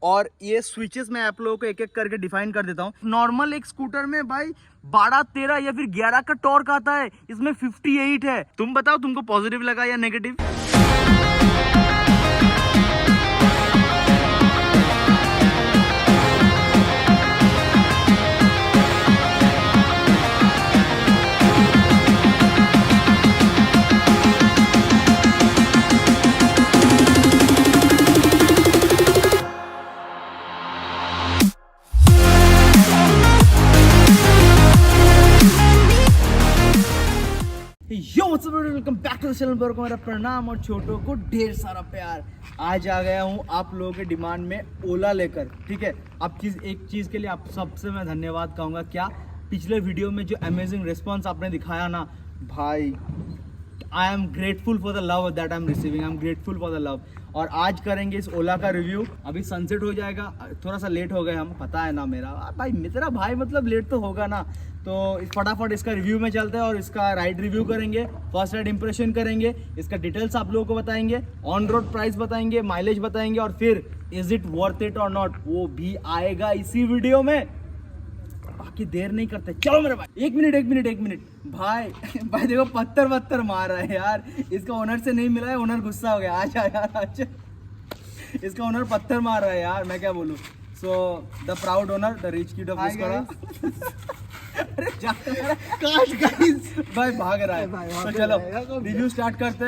और ये स्विचेस मैं आप लोगों को एक एक करके डिफाइन कर देता हूँ। नॉर्मल एक स्कूटर में भाई 12, 13 या फिर 11 का टॉर्क आता है, इसमें 58 है। तुम बताओ तुमको पॉजिटिव लगा या negative? Yo what's up, welcome back to the channel पर को मेरा प्रणाम और छोटों को ढेर सारा प्यार। आज आ गया हूँ आप लोगों के डिमांड में ओला लेकर, ठीक है। अब एक चीज़ के लिए आप सबसे मैं धन्यवाद कहूँगा। क्या पिछले वीडियो में जो अमेजिंग रिस्पॉन्स आपने दिखाया ना भाई, I am grateful for the love that I am receiving, I am grateful for the love. और आज करेंगे इस ओला का रिव्यू। अभी सनसेट हो जाएगा, थोड़ा सा लेट हो गए हम, पता है ना मेरा भाई, मेरा भाई मतलब लेट तो होगा ना। तो फटाफट इसका रिव्यू में चलते हैं और इसका राइड रिव्यू करेंगे, फर्स्ट राइड इंप्रेशन करेंगे, इसका डिटेल्स आप लोगों को बताएंगे, ऑन रोड प्राइस बताएंगे, माइलेज बताएंगे और फिर इज इट वर्थ इट और नॉट वो भी आएगा इसी वीडियो में। बाकी देर नहीं करते, चलो मेरे भाई। एक मिनट भाई भाई देखो पत्थर मार रहा है यार। इसका ओनर से नहीं मिला है, ओनर गुस्सा हो गया। आजा यार आजा, इसका ओनर पत्थर मार रहा है यार, मैं क्या बोलूं। So the proud owner, the rich kid of भाई भाग रहा है। तो चलो रिव्यू स्टार्ट करते हैं।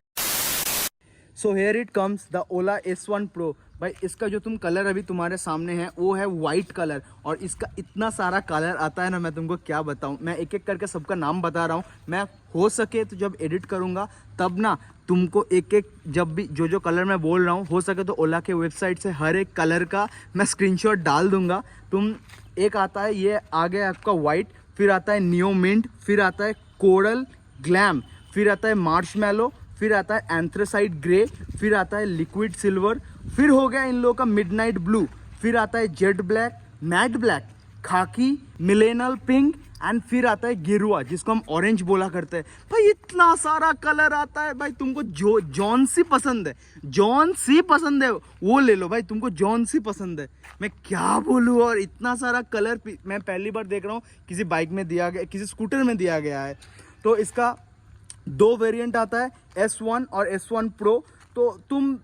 So here it comes the Ola S1 Pro। भाई इसका जो तुम कलर अभी तुम्हारे सामने है वो है वाइट कलर, और इसका इतना सारा कलर आता है ना, मैं तुमको क्या बताऊं। मैं एक एक करके सबका नाम बता रहा हूं। मैं हो सके तो जब एडिट करूंगा तब ना तुमको एक एक, जब भी जो कलर मैं बोल रहा हूँ, हो सके तो ओला के वेबसाइट से हर एक कलर का मैं स्क्रीनशॉट डाल दूंगा। तुम एक आता है, ये आ गया आपका वाइट, फिर आता है नियो मिंट, फिर आता है कोरल ग्लैम, फिर आता है मार्शमैलो, फिर आता है एंथ्रेसाइट ग्रे, फिर आता है लिक्विड सिल्वर, फिर हो गया इन लोगों का मिडनाइट ब्लू, फिर आता है जेट ब्लैक, मैट ब्लैक, खाकी, मिलेनल पिंक एंड फिर आता है गेरुआ, जिसको हम ऑरेंज बोला करते हैं। भाई इतना सारा कलर आता है भाई। तुमको जो जॉन सी पसंद है वो ले लो भाई। तुमको जॉन सी पसंद है, मैं क्या बोलूँ। और इतना सारा कलर मैं पहली बार देख रहा हूँ किसी बाइक में दिया गया, किसी स्कूटर में दिया गया है। तो इसका 2 वेरिएंट आता है, S1 और S1 Pro। तो तुम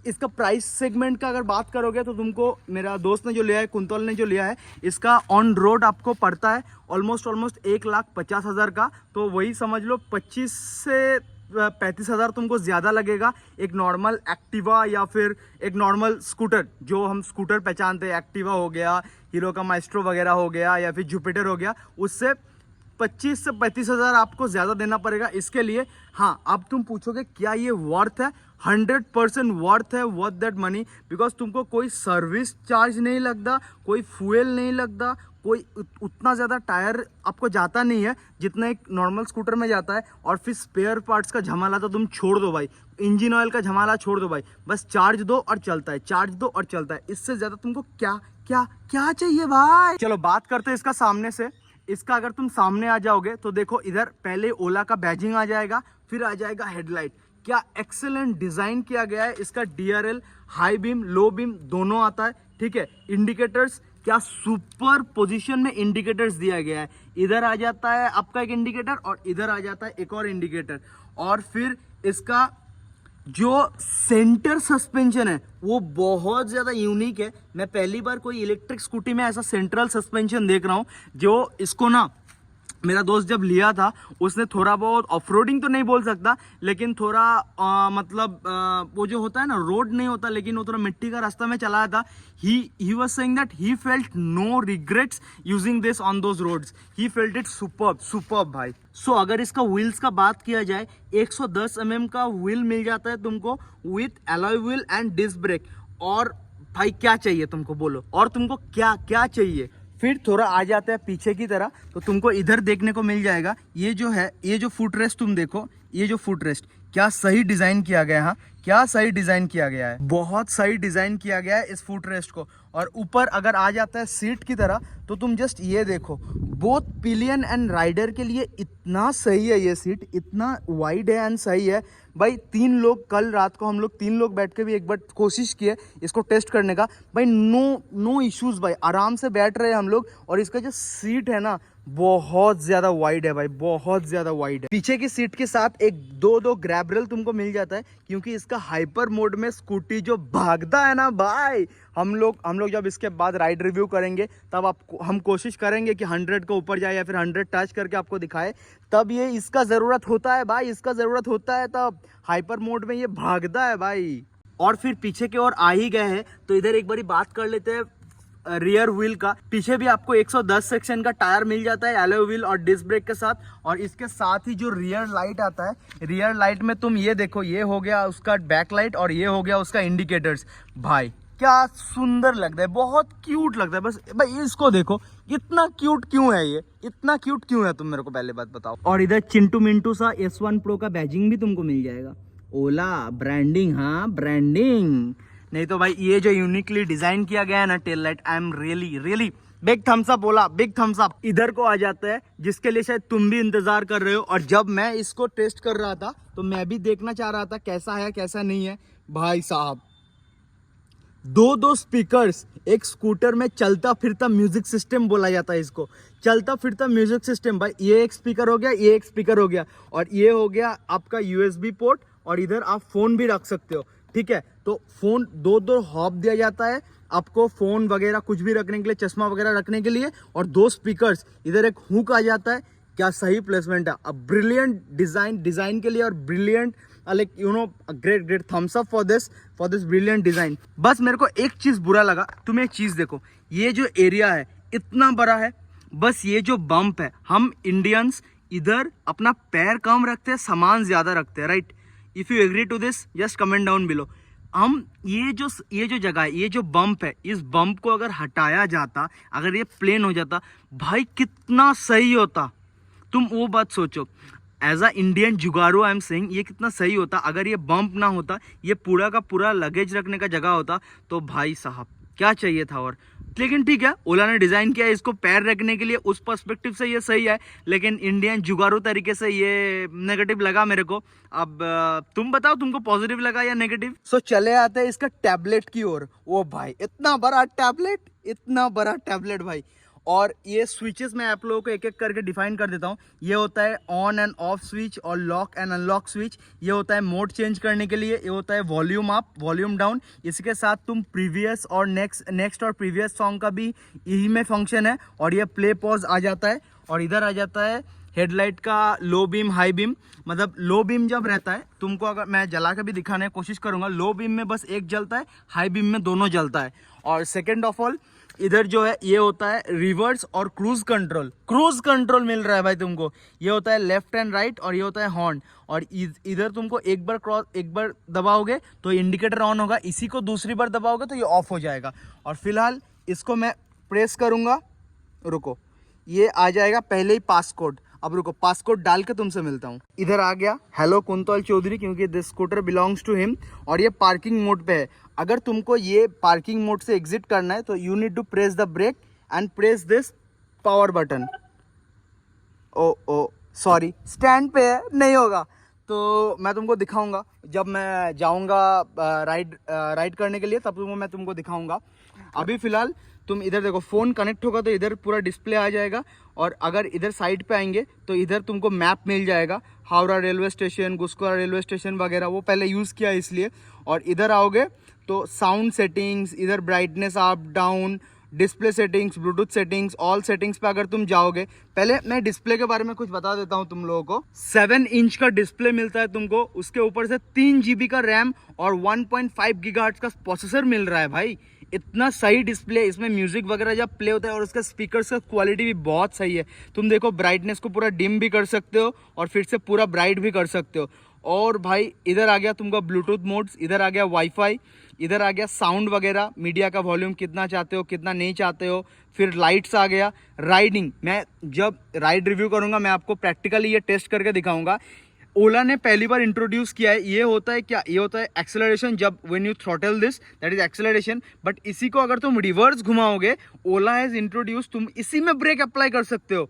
इसका प्राइस सेगमेंट का अगर बात करोगे तो तुमको, मेरा दोस्त ने जो लिया है, कुंतल ने जो लिया है, इसका ऑन रोड आपको पड़ता है ऑलमोस्ट 1,50,000 का। तो वही समझ लो 25 से 35,000 तुमको ज़्यादा लगेगा। एक नॉर्मल एक्टिवा या फिर एक नॉर्मल स्कूटर, जो हम स्कूटर पहचानते हैं, एक्टिवा हो गया, हीरो का माइस्ट्रो वगैरह हो गया, या फिर जुपिटर हो गया, उससे 25 से 35,000 आपको ज़्यादा देना पड़ेगा इसके लिए। हाँ, अब तुम पूछोगे क्या ये वर्थ है? 100% वर्थ है, वर्थ दैट मनी। बिकॉज तुमको कोई सर्विस चार्ज नहीं लगता, कोई फ्यूल नहीं लगता, कोई उतना ज़्यादा टायर आपको जाता नहीं है जितना एक नॉर्मल स्कूटर में जाता है। और फिर स्पेयर पार्ट्स का झमाला तो तुम छोड़ दो भाई, इंजन ऑयल का झमाला छोड़ दो भाई। बस चार्ज दो और चलता है, चार्ज दो और चलता है। इससे ज़्यादा तुमको क्या क्या क्या चाहिए भाई। चलो बात करते हैं इसका सामने से। इसका अगर तुम सामने आ जाओगे तो देखो, इधर पहले ओला का बैजिंग आ जाएगा, फिर आ जाएगा हेडलाइट। क्या एक्सेलेंट डिजाइन किया गया है। इसका DRL, high beam, low beam दोनों आता है, ठीक है। इंडिकेटर्स, क्या सुपर पोजीशन में इंडिकेटर्स दिया गया है। इधर आ जाता है आपका एक इंडिकेटर और इधर आ जाता है एक और इंडिकेटर। और फिर इसका जो सेंटर सस्पेंशन है वो बहुत ज़्यादा यूनिक है। मैं पहली बार कोई इलेक्ट्रिक स्कूटी में ऐसा सेंट्रल सस्पेंशन देख रहा हूँ। जो इसको ना मेरा दोस्त जब लिया था, उसने थोड़ा बहुत ऑफरोडिंग तो नहीं बोल सकता, लेकिन थोड़ा मतलब वो जो होता है ना, रोड नहीं होता लेकिन वो थोड़ा मिट्टी का रास्ता में चलाया था। he was saying that he felt no regrets using this on those roads. He felt it superb भाई। सो अगर इसका व्हील्स का बात किया जाए, 110 mm का व्हील मिल जाता है तुमको with alloy wheel and disc brake. और भाई क्या चाहिए तुमको, बोलो और तुमको क्या क्या चाहिए। फिर थोड़ा आ जाता है पीछे की तरह, तो तुमको इधर देखने को मिल जाएगा, ये जो है, ये जो फुट रेस्ट तुम देखो, ये जो फुट रेस्ट, क्या सही डिजाइन किया गया है, हाँ क्या सही डिजाइन किया गया है, बहुत सही डिजाइन किया गया है इस फुट रेस्ट को। और ऊपर अगर आ जाता है सीट की तरह तो तुम जस्ट ये देखो, बोथ पिलियन एंड राइडर के लिए इतना सही है ये सीट, इतना वाइड है एंड सही है भाई। 3 लोग, कल रात को हम लोग 3 लोग बैठ के भी एक बार कोशिश किए इसको टेस्ट करने का भाई, नो इश्यूज भाई, आराम से बैठ रहे हैं हम लोग। और इसका जो सीट है ना बहुत ज्यादा वाइड है भाई, बहुत ज्यादा वाइड है। पीछे की सीट के साथ एक दो ग्रैब रेल तुमको मिल जाता है, क्योंकि इसका हाइपर मोड में स्कूटी जो भागता है ना भाई, हम लोग जब इसके बाद राइड रिव्यू करेंगे तब आपको हम कोशिश करेंगे कि 100 के ऊपर जाए या फिर 100 टच करके आपको दिखाए, तब ये इसका जरूरत होता है भाई, इसका जरूरत होता है तब हाइपर मोड में ये भागता है भाई। और फिर पीछे की ओर आ ही गए हैं तो इधर एक बारी बात कर लेते हैं रियर व्हील का। पीछे भी आपको 110 सेक्शन का टायर मिल जाता है एलॉय व्हील और डिस्क ब्रेक के साथ। और इसके साथ ही जो रियर लाइट आता है, रियर लाइट में तुम ये देखो, ये हो गया उसका बैक लाइट और ये हो गया उसका इंडिकेटर्स। भाई क्या सुंदर लगता है, बहुत क्यूट लगता है। बस भाई इसको देखो, इतना क्यूट क्यों है ये, इतना क्यूट क्यों है, तुम मेरे को पहले बात बताओ। और इधर चिंटू मिंटू सा S1 Pro का बैजिंग भी तुमको मिल जाएगा, ओला ब्रांडिंग, हाँ ब्रांडिंग। नहीं तो भाई ये जो यूनिकली डिजाइन किया गया है ना tail light, I am really big thumbs up, बोला बिग थम्स अप। इधर को आ जाता है जिसके लिए शायद तुम भी इंतजार कर रहे हो। और जब मैं इसको टेस्ट कर रहा था तो मैं भी देखना चाह रहा था कैसा है कैसा नहीं है। भाई साहब, दो स्पीकर्स, एक स्कूटर में चलता फिरता म्यूजिक सिस्टम बोला जाता है इसको, चलता फिरता म्यूजिक सिस्टम। भाई ये एक स्पीकर हो गया, ये एक स्पीकर हो गया, और ये हो गया आपका USB पोर्ट, और इधर आप फोन भी रख सकते हो, ठीक है। तो फोन दो हॉब दिया जाता है आपको, फोन वगैरह कुछ भी रखने के लिए, चश्मा वगैरह रखने के लिए, और 2 स्पीकर्स, इधर एक हुक आ जाता है। क्या सही प्लेसमेंट है, अब ब्रिलियंट डिजाइन के लिए, और brilliant like you know great thumbs up for this brilliant design. बस मेरे को एक चीज बुरा लगा, तुम एक चीज देखो, ये जो एरिया है इतना बड़ा है, बस ये जो बम्प है, हम इंडियंस इधर अपना पैर कम रखते हैं, सामान ज्यादा रखते हैं, right. If you agree to this just comment down below. हम ये जो जगह है, ये जो बम्प है, इस बम्प को अगर हटाया जाता, अगर ये प्लेन हो जाता, भाई कितना सही होता। तुम वो बात सोचो, as a Indian jugaadu I am saying, ये कितना सही होता अगर ये बम्प ना होता, ये पूरा का पूरा लगेज रखने का जगह होता। तो भाई साहब क्या चाहिए था और। लेकिन ठीक है, ओला ने डिजाइन किया है इसको पैर रखने के लिए, उस पर्सपेक्टिव से ये सही है, लेकिन इंडियन जुगारू तरीके से ये नेगेटिव लगा मेरे को। अब तुम बताओ तुमको पॉजिटिव लगा या नेगेटिव। सो चले आते हैं इसका टैबलेट की ओर। ओ भाई इतना बड़ा टैबलेट, इतना बड़ा टैबलेट भाई। और ये स्विचेस मैं आप लोगों को एक एक करके डिफाइन कर देता हूँ। ये होता है ऑन एंड ऑफ स्विच और लॉक एंड अनलॉक स्विच। ये होता है मोड चेंज करने के लिए। ये होता है वॉल्यूम अप, वॉल्यूम डाउन। इसके साथ तुम प्रीवियस और नेक्स्ट और प्रीवियस सॉन्ग का भी यही में फंक्शन है। और ये प्ले पॉज आ जाता है। और इधर आ जाता है हेडलाइट का लो बीम, हाई बीम। मतलब लो बीम जब रहता है, तुमको अगर मैं जला के भी दिखाने की कोशिश करूंगा, लो बीम में बस एक जलता है, हाई बीम में दोनों जलता है। और सेकेंड ऑफ ऑल इधर जो है ये होता है रिवर्स और क्रूज कंट्रोल मिल रहा है भाई तुमको। ये होता है लेफ्ट एंड राइट, और ये होता है हॉर्न। और इधर तुमको एक बार दबाओगे तो इंडिकेटर ऑन होगा, इसी को दूसरी बार दबाओगे तो ये ऑफ हो जाएगा। और फिलहाल इसको मैं प्रेस करूंगा, रुको, ये आ जाएगा पहले ही पासकोड। अब रुको, पासकोड डाल के तुमसे मिलता हूँ। इधर आ गया हेलो कुंतल चौधरी, क्योंकि this scooter belongs to him. और ये पार्किंग मोड पे है। अगर तुमको ये पार्किंग मोड से एग्जिट करना है तो you need to press the brake and press this power button. Oh sorry, stand पे है, नहीं होगा। तो मैं तुमको दिखाऊंगा जब मैं जाऊंगा राइड करने के लिए, तब मैं तुमको दिखाऊंगा। अभी फिलहाल तुम इधर देखो, फ़ोन कनेक्ट होगा तो इधर पूरा डिस्प्ले आ जाएगा। और अगर इधर साइड पे आएंगे तो इधर तुमको मैप मिल जाएगा, Howrah railway station, Guskara railway station वगैरह, वो पहले यूज़ किया है इसलिए। और इधर आओगे तो साउंड सेटिंग्स, इधर brightness up down, display settings, Bluetooth settings, all settings पे अगर तुम जाओगे। पहले मैं डिस्प्ले के बारे में कुछ बता देता हूँ तुम लोगों को। 7 इंच का डिस्प्ले मिलता है तुमको, उसके ऊपर से 3 GB का रैम और 1.5 GHz का प्रोसेसर मिल रहा है भाई। इतना सही डिस्प्ले, इसमें म्यूजिक वगैरह जब प्ले होता है, और उसका स्पीकर्स का क्वालिटी भी बहुत सही है। तुम देखो, ब्राइटनेस को पूरा डिम भी कर सकते हो और फिर से पूरा ब्राइट भी कर सकते हो। और भाई इधर आ गया तुमको ब्लूटूथ मोड्स, इधर आ गया वाईफाई, इधर आ गया साउंड वगैरह, मीडिया का वॉल्यूम कितना चाहते हो, कितना नहीं चाहते हो। फिर लाइट्स आ गया, राइडिंग। मैं जब राइड रिव्यू करूंगा मैं आपको प्रैक्टिकली ये टेस्ट करके दिखाऊंगा। ओला ने पहली बार इंट्रोड्यूस किया है। ये होता है क्या, ये होता है एक्सेलरेशन, जब when you throttle this that is acceleration. But इसी को अगर तुम रिवर्स घुमाओगे, ओला हैज इंट्रोड्यूस, तुम इसी में ब्रेक अप्लाई कर सकते हो।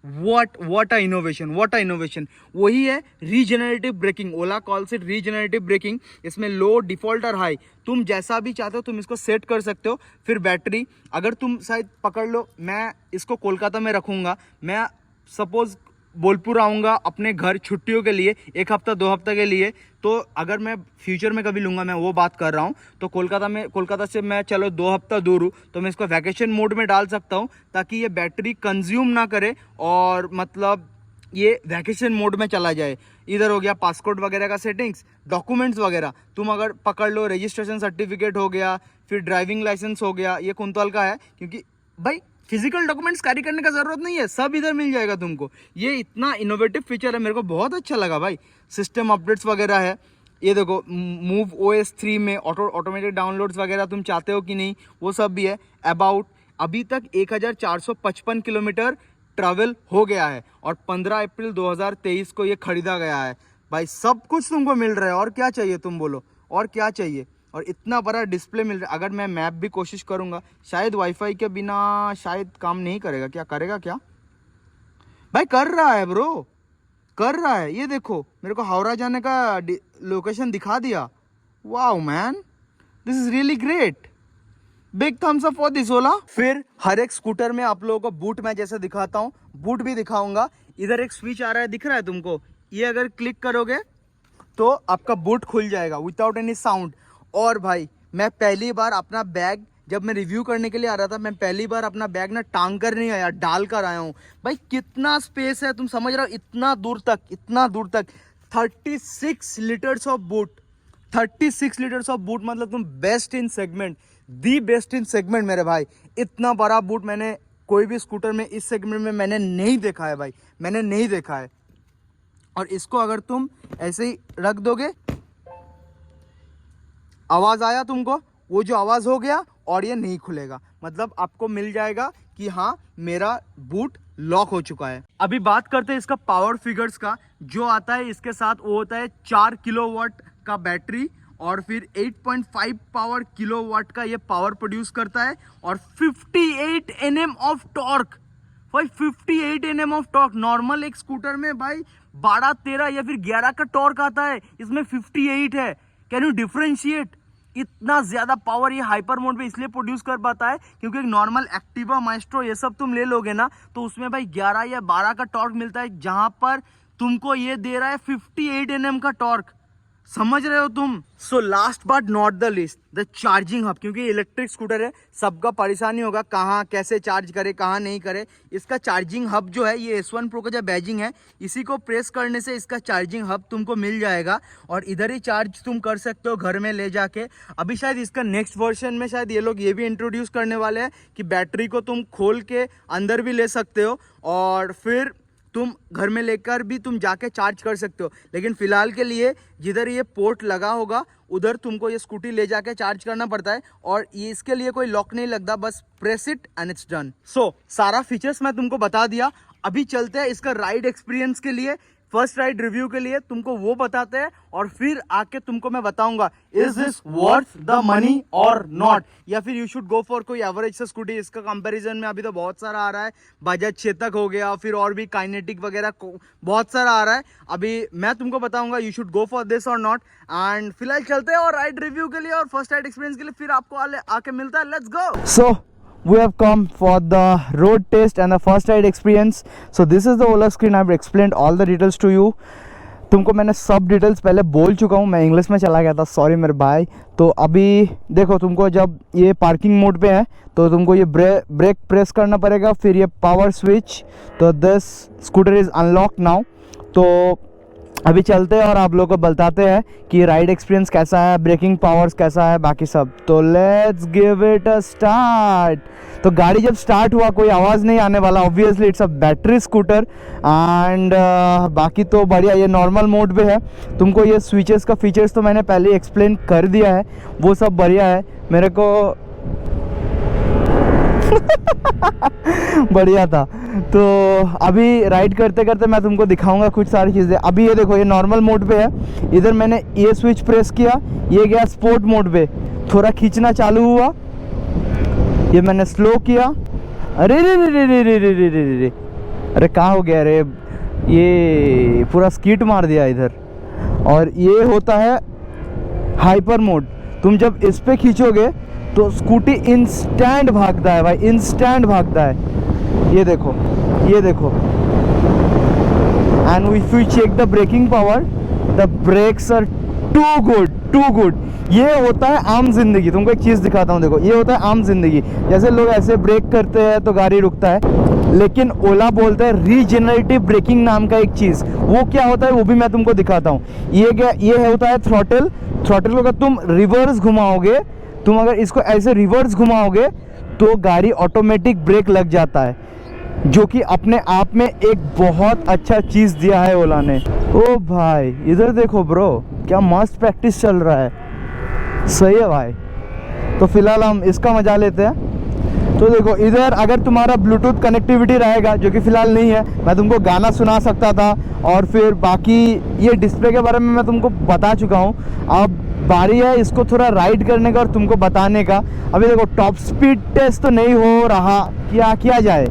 what a innovation। वही है regenerative braking, Ola calls it regenerative braking. इसमें लो, डिफॉल्ट और हाई तुम जैसा भी चाहते हो तुम इसको सेट कर सकते हो। फिर बैटरी, अगर तुम शायद पकड़ लो, मैं इसको कोलकाता में रखूंगा, मैं सपोज बोलपुर आऊँगा अपने घर छुट्टियों के लिए, 1 हफ्ता 2 हफ्ते के लिए, तो अगर मैं फ्यूचर में कभी लूँगा, मैं वो बात कर रहा हूँ, तो कोलकाता से मैं चलो 2 हफ्ता दूर हूँ, तो मैं इसको वैकेशन मोड में डाल सकता हूँ ताकि ये बैटरी कंज्यूम ना करे और मतलब ये वैकेशन मोड में चला जाए। इधर हो गया पासपोर्ट वगैरह का सेटिंग्स, डॉक्यूमेंट्स वगैरह तुम अगर पकड़ लो, रजिस्ट्रेशन सर्टिफिकेट हो गया, फिर ड्राइविंग लाइसेंस हो गया, ये कुंतल का है क्योंकि भाई फिजिकल डॉक्यूमेंट्स कैरी करने का जरूरत नहीं है, सब इधर मिल जाएगा तुमको। ये इतना इनोवेटिव फीचर है, मेरे को बहुत अच्छा लगा भाई। सिस्टम अपडेट्स वगैरह है, ये देखो मूव OS 3 में ऑटोमेटिक डाउनलोड्स वगैरह तुम चाहते हो कि नहीं, वो सब भी है। अबाउट अभी तक 1455 किलोमीटर ट्रैवल हो गया है और 15 अप्रैल 2023 को ये खरीदा गया है। भाई सब कुछ तुमको मिल रहा है, और क्या चाहिए तुम बोलो, और क्या चाहिए। और इतना बड़ा डिस्प्ले मिल रहा है। अगर मैं मैप भी कोशिश करूंगा, शायद वाईफाई के बिना शायद काम नहीं करेगा, क्या करेगा क्या भाई, कर रहा है ब्रो, कर रहा है। ये देखो मेरे को हावड़ा जाने का लोकेशन दिखा दिया। Wow man, this is really great, big thumbs up for this Ola. फिर हर एक स्कूटर में आप लोगों को बूट मैं जैसे दिखाता हूँ, बूट भी दिखाऊंगा। इधर एक स्विच आ रहा है, दिख रहा है तुमको, ये अगर क्लिक करोगे तो आपका बूट खुल जाएगा विदाउट एनी साउंड। और भाई मैं पहली बार अपना बैग, जब मैं रिव्यू करने के लिए आ रहा था, मैं पहली बार अपना बैग ना टांग कर नहीं आया, डाल कर आया हूँ। भाई कितना स्पेस है, तुम समझ रहे हो, इतना दूर तक 36 litres of boot, 36 litres of boot, मतलब तुम best in segment, the best in segment मेरे भाई। इतना बड़ा बूट मैंने कोई भी स्कूटर में इस सेगमेंट में मैंने नहीं देखा है भाई, मैंने नहीं देखा है। और इसको अगर तुम ऐसे ही रख दोगे, आवाज आया तुमको, वो जो आवाज हो गया और ये नहीं खुलेगा, मतलब आपको मिल जाएगा कि हाँ मेरा बूट लॉक हो चुका है। अभी बात करते हैं इसका पावर फिगर्स का। जो आता है इसके साथ वो होता है 4 किलोवाट का बैटरी और फिर 8.5 पावर किलोवाट का ये पावर प्रोड्यूस करता है और 58 Nm ऑफ टॉर्क। भाई 58 Nm ऑफ टॉर्क, नॉर्मल एक स्कूटर में भाई 12, 13 या फिर 11 का टॉर्क आता है, इसमें 58 है। Can you differentiate? इतना ज्यादा पावर ये हाइपर मोड में इसलिए प्रोड्यूस कर पाता है क्योंकि एक नॉर्मल एक्टिवा, माइस्ट्रो ये सब तुम ले लोगे ना, तो उसमें भाई 11 या 12 का टॉर्क मिलता है, जहां पर तुमको ये दे रहा है 58 Nm का टॉर्क। समझ रहे हो तुम? So last but not the list, the charging hub. क्योंकि इलेक्ट्रिक स्कूटर है, सबका परेशानी होगा कहाँ कैसे चार्ज करे, कहाँ नहीं करे। इसका चार्जिंग हब जो है, ये S1 Pro का जो बैजिंग है, इसी को प्रेस करने से इसका चार्जिंग हब तुमको मिल जाएगा और इधर ही चार्ज तुम कर सकते हो घर में ले जाके। अभी शायद इसका नेक्स्ट वर्जन में शायद ये लोग ये भी इंट्रोड्यूस करने वाले हैं कि बैटरी को तुम खोल के अंदर भी ले सकते हो और फिर तुम घर में लेकर भी तुम जाके चार्ज कर सकते हो। लेकिन फिलहाल के लिए जिधर ये पोर्ट लगा होगा उधर तुमको ये स्कूटी ले जाके चार्ज करना पड़ता है और ये इसके लिए कोई लॉक नहीं लगता, बस press it and it's done. So सारा फीचर्स मैं तुमको बता दिया। अभी चलते हैं इसका राइड एक्सपीरियंस के लिए, फर्स्ट राइड रिव्यू के लिए तुमको वो बताते हैं और फिर आके तुमको मैं बताऊंगा is this worth the money और नॉट, या फिर यू शुड गो फॉर कोई एवरेज सा स्कूटी। इसका कंपैरिजन में अभी तो बहुत सारा आ रहा है, बजाज चेतक हो गया, फिर और भी काइनेटिक वगैरह बहुत सारा आ रहा है। अभी मैं तुमको बताऊंगा you should go for this और नॉट। एंड फिलहाल चलते हैं और राइड रिव्यू के लिए और फर्स्ट राइड एक्सपीरियंस के लिए फिर आपको आके मिलता है। Let's go. So we have come for the road test and the first ride experience. So this is the Ola screen. I've explained all the details to you. तुमको मैंने सब डिटेल्स पहले बोल चुका हूँ, मैं इंग्लिश में चला गया था, सॉरी मेरे भाई। तो अभी देखो, तुमको जब ये पार्किंग मोड पे है तो तुमको ये ब्रेक प्रेस करना पड़ेगा, फिर ये पावर स्विच। तो this scooter is unlock now. तो अभी चलते हैं और आप लोगों को बताते हैं कि राइड एक्सपीरियंस कैसा है, ब्रेकिंग पावर्स कैसा है, बाकी सब। तो let's give it a start. तो गाड़ी जब स्टार्ट हुआ कोई आवाज़ नहीं आने वाला, obviously it's a battery scooter. And बाकी तो बढ़िया, ये नॉर्मल मोड पे है। तुमको ये स्विचेस का फीचर्स तो मैंने पहले एक्सप्लेन कर दिया है, वो सब बढ़िया है। मेरे को बढ़िया था। तो अभी राइड करते करते मैं तुमको दिखाऊंगा कुछ सारी चीज़ें। अभी ये देखो, ये नॉर्मल मोड पे है, इधर मैंने ये स्विच प्रेस किया, ये गया स्पोर्ट मोड पे, थोड़ा खींचना चालू हुआ, ये मैंने स्लो किया, अरे रे रे रे रे रे रे रे रे रे, अरे कहाँ हो गया रे, ये पूरा स्कीट मार दिया इधर। और ये होता है हाइपर मोड, तुम जब इस पे खींचोगे तो स्कूटी इंस्टेंट भागता है भाई, इंस्टेंट भागता है। ये देखो, ये देखो, and if you check the braking power, the brakes are too good, too good. ये होता है आम जिंदगी। तुमको एक चीज़ दिखाता हूँ, देखो, ये होता है आम जिंदगी। जैसे लोग ऐसे ब्रेक करते हैं तो गाड़ी रुकता है, लेकिन ओला बोलता है रीजेनरेटिव ब्रेकिंग नाम का एक चीज़। वो क्या होता है वो भी मैं तुमको दिखाता हूँ। ये होता है थ्रॉटल। थ्रॉटल को अगर तुम रिवर्स घुमाओगे, तुम अगर इसको ऐसे रिवर्स घुमाओगे तो गाड़ी ऑटोमेटिक ब्रेक लग जाता है, जो कि अपने आप में एक बहुत अच्छा चीज़ दिया है ओला ने। ओ भाई इधर देखो ब्रो, क्या मस्त प्रैक्टिस चल रहा है, सही है भाई। तो फिलहाल हम इसका मजा लेते हैं। तो देखो इधर अगर तुम्हारा ब्लूटूथ कनेक्टिविटी रहेगा, जो कि फ़िलहाल नहीं है, मैं तुमको गाना सुना सकता था। और फिर बाकी ये डिस्प्ले के बारे में मैं तुमको बता चुका हूँ। अब बारी है इसको थोड़ा राइड करने का और तुमको बताने का। अभी देखो टॉप स्पीड टेस्ट तो नहीं हो रहा, क्या किया जाए,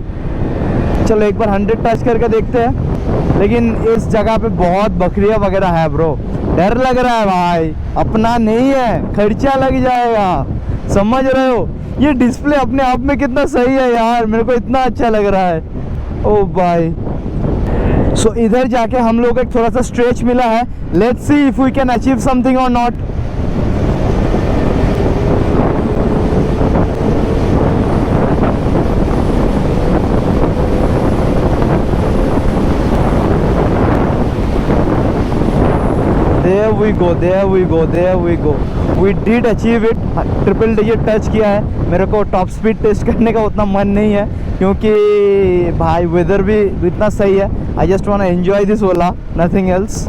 चलो एक बार 100 टच करके देखते हैं। लेकिन इस जगह पे बहुत बकरियाँ वगैरह है ब्रो, डर लग रहा है भाई, अपना नहीं है, खर्चा लग जाएगा, समझ रहे हो। ये डिस्प्ले अपने आप में कितना सही है यार, मेरे को इतना अच्छा लग रहा है। ओ भाई, सो इधर जाके हम लोग एक थोड़ा सा स्ट्रेच मिला है, let's see if we can achieve something और not. There we go, there we go, there we go. We did achieve it. Triple digit touch किया है। मेरे को टॉप स्पीड टेस्ट करने का उतना मन नहीं है, क्योंकि भाई वेदर भी इतना सही है। I just want to enjoy this Ola, nothing else.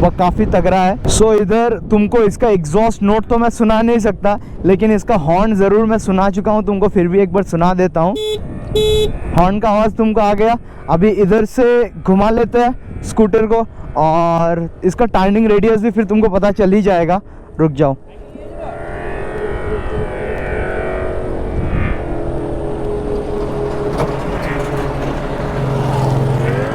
वह काफ़ी तगड़ा है। सो इधर तुमको इसका एग्जॉस्ट नोट तो मैं सुना नहीं सकता, लेकिन इसका हॉर्न ज़रूर मैं सुना चुका हूँ तुमको, फिर भी एक बार सुना देता हूँ। हॉर्न का आवाज़ तुमको आ गया। अभी इधर से घुमा लेते हैं स्कूटर को, और इसका टर्निंग रेडियस भी फिर तुमको पता चल ही जाएगा। रुक जाओ,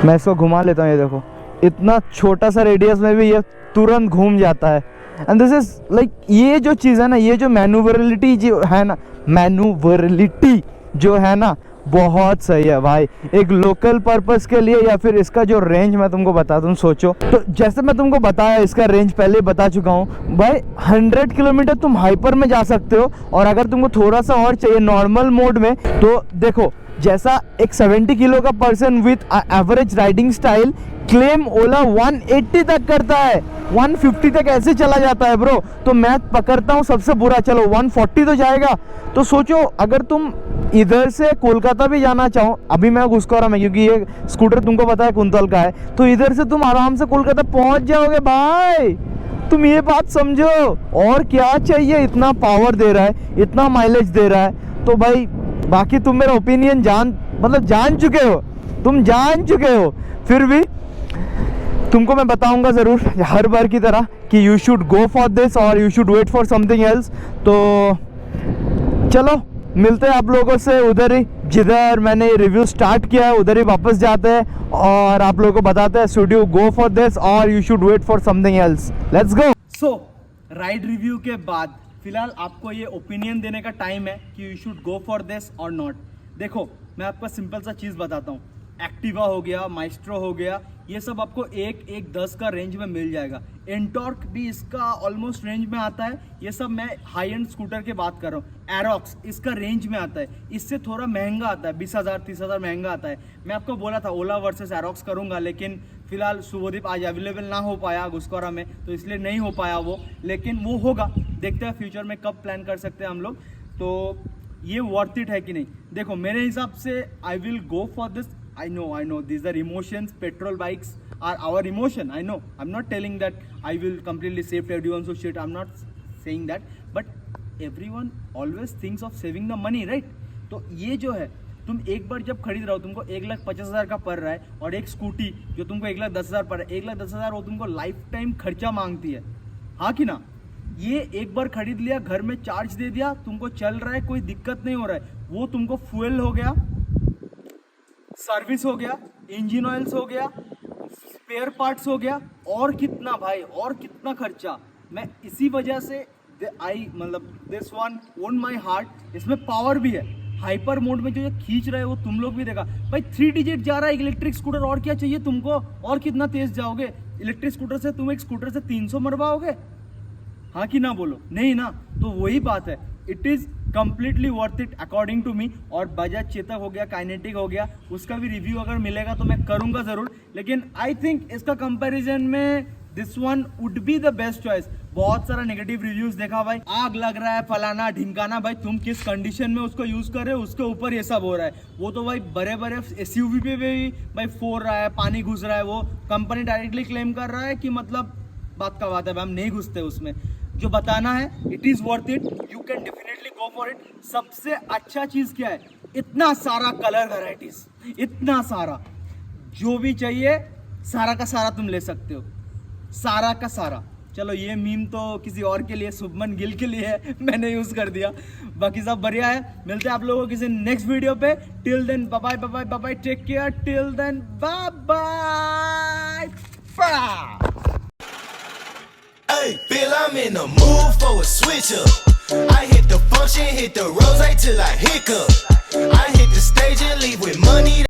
मैं इसको घुमा लेता हूँ। ये देखो, इतना छोटा सा रेडियस में भी ये तुरंत घूम जाता है। एंड दिस इज लाइक, ये जो चीज़ है ना, ये जो मैनूवरलिटी जो है ना, मैनूवरलिटी जो है ना, बहुत सही है भाई, एक लोकल पर्पस के लिए। या फिर इसका जो रेंज मैं तुमको बता दूं, सोचो तो, जैसे मैं तुमको बताया इसका रेंज पहले बता चुका हूँ भाई, 100 किलोमीटर तुम हाइपर में जा सकते हो। और अगर तुमको थोड़ा सा और चाहिए नॉर्मल मोड में, तो देखो जैसा एक 70 किलो का person with average riding style claim Ola 180 तक करता है, 150 तक ऐसे चला जाता है ब्रो। तो मैं पकड़ता हूँ सबसे बुरा, चलो 140 तो जाएगा। तो सोचो अगर तुम इधर से कोलकाता भी जाना चाहो, अभी मैं गुस्कोरा में, क्योंकि ये स्कूटर तुमको पता है कुंतल का है, तो इधर से तुम आराम से कोलकाता पहुंच जाओगे भाई। तुम ये बात समझो, और क्या चाहिए, इतना पावर दे रहा है, इतना माइलेज दे रहा है। तो भाई बाकी तुम मेरा ओपिनियन जान चुके हो, तुम जान चुके हो, फिर भी तुमको मैं बताऊंगा ज़रूर हर बार की तरह कि you should go for this और you should wait for something else. तो चलो मिलते हैं आप लोगों से उधर ही, जिधर मैंने रिव्यू स्टार्ट किया है उधर ही वापस जाते हैं और आप लोगों को बताते हैं should you go for this और you should wait for something else. Let's go. So ride review के बाद फिलहाल आपको ये ओपिनियन देने का टाइम है कि you should go for this और नॉट। देखो मैं आपको सिंपल सा चीज़ बताता हूँ, एक्टिवा हो गया, माइस्ट्रो हो गया, ये सब आपको 1-1-10 का रेंज में मिल जाएगा। एंटॉर्क भी इसका ऑलमोस्ट रेंज में आता है। ये सब मैं हाई एंड स्कूटर की बात कर रहा हूँ। एरोक्स इसका रेंज में आता है, इससे थोड़ा महंगा आता है, 20,000-30,000 महंगा आता है। मैं आपको बोला था ओला वर्सेस एरोक्स करूँगा, लेकिन फिलहाल शुभदीप आज अवेलेबल ना हो पाया गुस्कोरा में, तो इसलिए नहीं हो पाया वो, लेकिन वो होगा। देखते हैं फ्यूचर में कब प्लान कर सकते हैं हम लोग। तो ये वर्थ इट है कि नहीं, देखो मेरे हिसाब से I will go for this. I know these are emotions, petrol bikes are our emotion, I know, I'm not telling that I will completely save everyone, so shit, I'm not saying that, but everyone always thinks of saving the money, right? तो ये जो है तुम एक बार जब खरीद रहे हो तुमको 1,50,000 का पड़ रहा है, और एक स्कूटी जो तुमको 1,10,000 पड़ रहा है, 1,10,000 वो तुमको लाइफ टाइम खर्चा मांगती है, हाँ कि ना। ये एक बार खरीद लिया, घर में चार्ज दे दिया, तुमको चल रहा है, कोई दिक्कत नहीं हो रहा है, वो तुमको फ्यूल हो गया, सर्विस हो गया, इंजन ऑयल्स हो गया, स्पेयर पार्ट्स हो गया, और कितना भाई, और कितना खर्चा। मैं इसी वजह से this one own my heart. इसमें पावर भी है, हाइपर मोड में जो ये खींच रहे हो वो तुम लोग भी देखा भाई, 3 डिजिट जा रहा है इलेक्ट्रिक स्कूटर, और क्या चाहिए तुमको, और कितना तेज जाओगे इलेक्ट्रिक स्कूटर से, तुम एक स्कूटर से 300 मरवाओगे, हाँ कि ना, बोलो नहीं ना। तो वही बात है, it is completely worth it according to me. और बजाज चेतक हो गया, काइनेटिक हो गया, उसका भी रिव्यू अगर मिलेगा तो मैं करूंगा जरूर, लेकिन आई थिंक इसका कंपैरिजन में this one would be the best choice. बहुत सारा नेगेटिव रिव्यूज देखा भाई, आग लग रहा है, फलाना ढिमकाना, भाई तुम किस कंडीशन में उसको यूज कर रहे हो उसके ऊपर ये सब हो रहा है। वो तो भाई बड़े बड़े एसयूवी पे भी भाई फोड़ रहा है, पानी घुस रहा है, वो कंपनी डायरेक्टली क्लेम कर रहा है कि मतलब बात का बात है, हम नहीं घुसते उसमें। जो बताना है, it is worth it, you can definitely go for it. सबसे अच्छा चीज क्या है, इतना सारा कलर वैरायटीज, इतना सारा, जो भी चाहिए सारा का सारा तुम ले सकते हो, सारा का सारा। चलो ये मीम तो किसी और के लिए, शुभमन गिल के लिए है, मैंने यूज कर दिया, बाकी सब बढ़िया है। मिलते हैं आप लोगों को किसी नेक्स्ट वीडियो पे। Till then bye bye bye bye bye, take care, till then bye bye. Hey, Bill, I'm in the mood for a switch up. I hit the function, hit the rose till I hiccup.